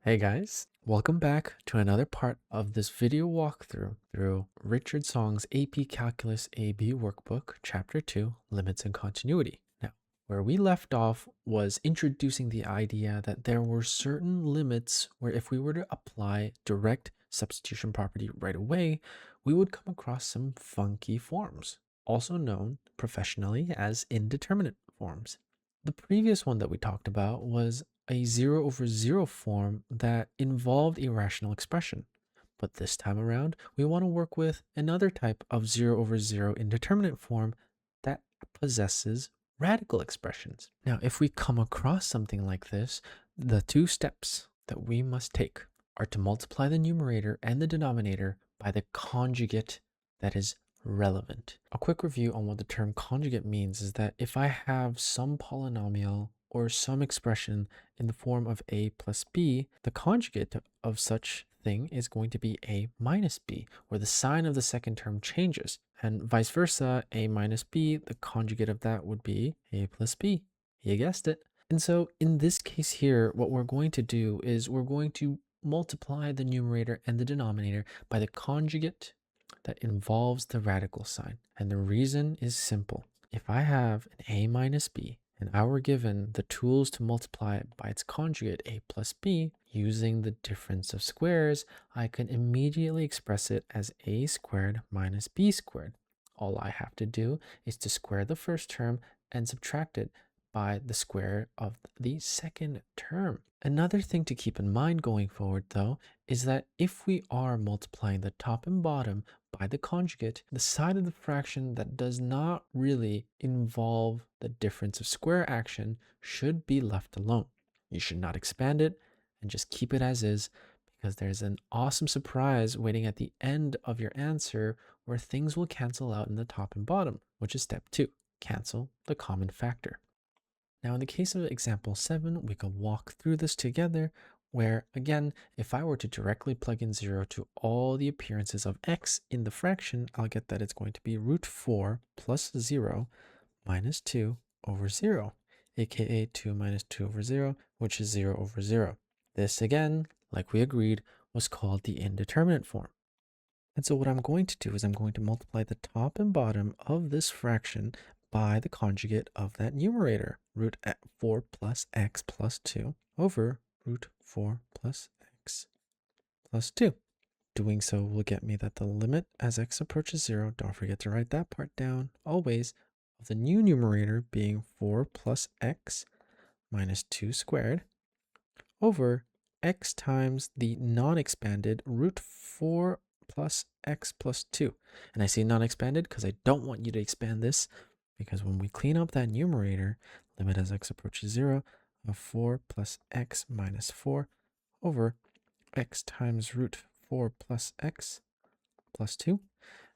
Hey guys, welcome back to another part of this video walkthrough through Richard Song's AP Calculus AB Workbook, Chapter 2, Limits and Continuity. Now, where we left off was introducing the idea that there were certain limits where if we were to apply direct substitution property right away, we would come across some funky forms, also known professionally as indeterminate forms. The previous one that we talked about was a 0 over 0 form that involved a rational expression. But this time around, we want to work with another type of 0 over 0 indeterminate form that possesses radical expressions. Now, if we come across something like this, the two steps that we must take are to multiply the numerator and the denominator by the conjugate that is relevant. A quick review on what the term conjugate means is that if I have some polynomial or some expression in the form of a plus b, the conjugate of such thing is going to be a minus b, where the sign of the second term changes. And vice versa, a minus b, the conjugate of that would be a plus b. You guessed it. And so in this case here, what we're going to do is we're going to multiply the numerator and the denominator by the conjugate that involves the radical sign. And the reason is simple. If I have an a minus b, and I were given the tools to multiply it by its conjugate, a plus b, using the difference of squares, I can immediately express it as a squared minus b squared. All I have to do is to square the first term and subtract it by the square of the second term. Another thing to keep in mind going forward, though, is that if we are multiplying the top and bottom by the conjugate, the side of the fraction that does not really involve the difference of square action should be left alone. You should not expand it and just keep it as is, because there's an awesome surprise waiting at the end of your answer where things will cancel out in the top and bottom, which is step 2, cancel the common factor. Now, in the case of example 7, we could walk through this together where, again, if I were to directly plug in 0 to all the appearances of x in the fraction, I'll get that it's going to be root 4 plus 0 minus 2 over 0, aka 2 minus 2 over 0, which is 0 over 0. This, again, like we agreed, was called the indeterminate form. And so what I'm going to do is I'm going to multiply the top and bottom of this fraction by the conjugate of that numerator, root 4 plus x plus 2 over root 4 plus x plus 2. Doing so will get me that the limit as x approaches 0, don't forget to write that part down, always, of the new numerator being 4 plus x minus 2 squared over x times the non-expanded root 4 plus x plus 2. And I say non-expanded because I don't want you to expand this, because when we clean up that numerator, limit as x approaches 0 of 4 plus x minus 4 over x times root 4 plus x plus 2,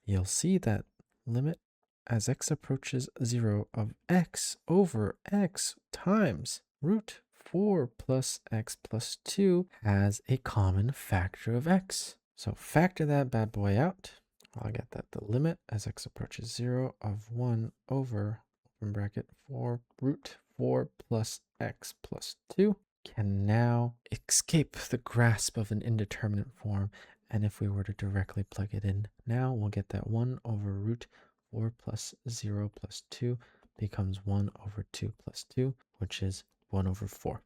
you'll see that limit as x approaches 0 of x over x times root 4 plus x plus 2 has a common factor of x. So factor that bad boy out. I'll get that the limit as x approaches 0 of 1 over, open bracket, 4 root 4 plus x plus 2 can now escape the grasp of an indeterminate form. And if we were to directly plug it in now, we'll get that 1 over root 4 plus 0 plus 2 becomes 1 over 2 plus 2, which is 1 over 4.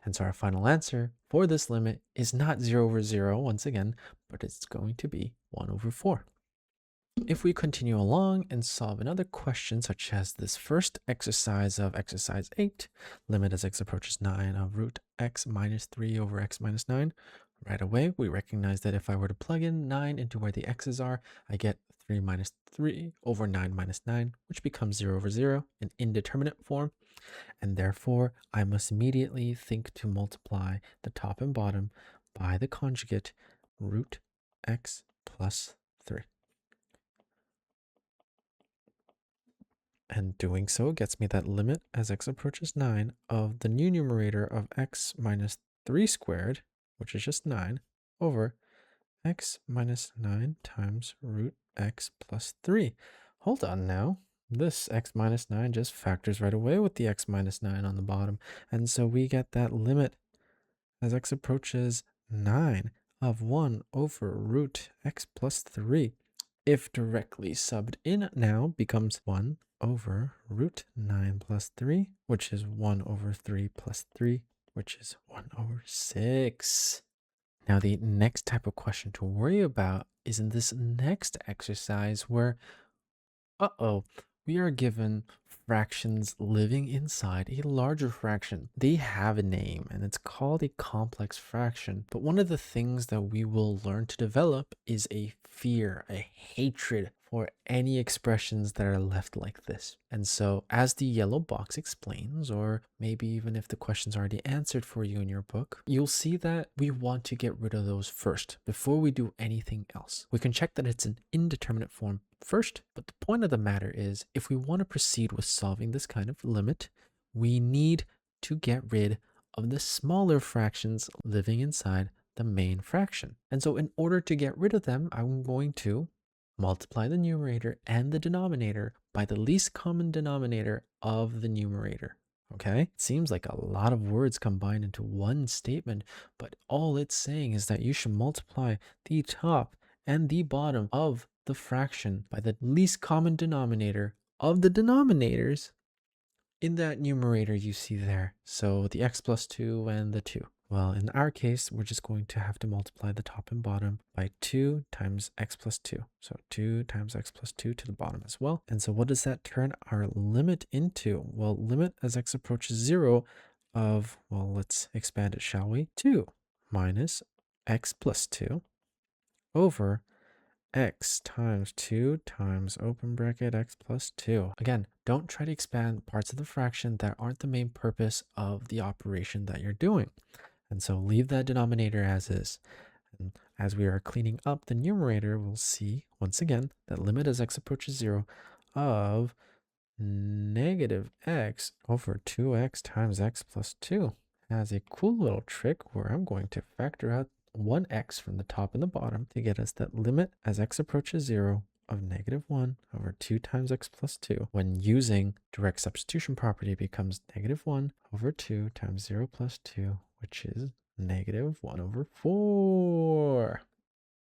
And so our final answer for this limit is not 0 over 0 once again, but it's going to be 1 over 4. If we continue along and solve another question, such as this first exercise of exercise 8, limit as x approaches 9 of root x minus 3 over x minus 9, right away we recognize that if I were to plug in 9 into where the x's are, I get 3 minus 3 over 9 minus 9, which becomes 0 over 0, an indeterminate form. And therefore, I must immediately think to multiply the top and bottom by the conjugate root x plus 3. And doing so gets me that limit as x approaches 9 of the new numerator of x minus 3 squared, which is just 9, over x minus 9 times root x plus 3. Hold on now. This x minus 9 just factors right away with the x minus 9 on the bottom. And so we get that limit as x approaches 9 of 1 over root x plus 3. If directly subbed in now becomes 1 over root 9 plus 3, which is 1 over 3 plus 3, which is 1 over 6. Now, the next type of question to worry about is in this next exercise where, we are given fractions living inside a larger fraction. They have a name and it's called a complex fraction. But one of the things that we will learn to develop is a fear, a hatred for any expressions that are left like this. And so, as the yellow box explains, or maybe even if the question's already answered for you in your book, you'll see that we want to get rid of those first before we do anything else. We can check that it's an indeterminate form first, but the point of the matter is, if we want to proceed with solving this kind of limit, we need to get rid of the smaller fractions living inside the main fraction. And so in order to get rid of them, I'm going to multiply the numerator and the denominator by the least common denominator of the numerator. Okay, it seems like a lot of words combined into one statement, but all it's saying is that you should multiply the top and the bottom of the fraction by the least common denominator of the denominators in that numerator you see there. So the x plus 2 and the 2. Well, in our case, we're just going to have to multiply the top and bottom by 2 times x plus 2. So 2 times x plus 2 to the bottom as well. And so what does that turn our limit into? Well, limit as x approaches 0 of, well, let's expand it, shall we? 2 minus x plus 2 over x times 2 times open bracket x plus 2. Again, don't try to expand parts of the fraction that aren't the main purpose of the operation that you're doing. And so leave that denominator as is. And as we are cleaning up the numerator, we'll see once again that limit as x approaches 0 of negative x over 2x times x plus 2 has a cool little trick where I'm going to factor out 1x from the top and the bottom to get us that limit as x approaches 0 of negative 1 over 2 times x plus 2. When using direct substitution property, becomes negative 1 over 2 times 0 plus 2, which is negative 1 over 4.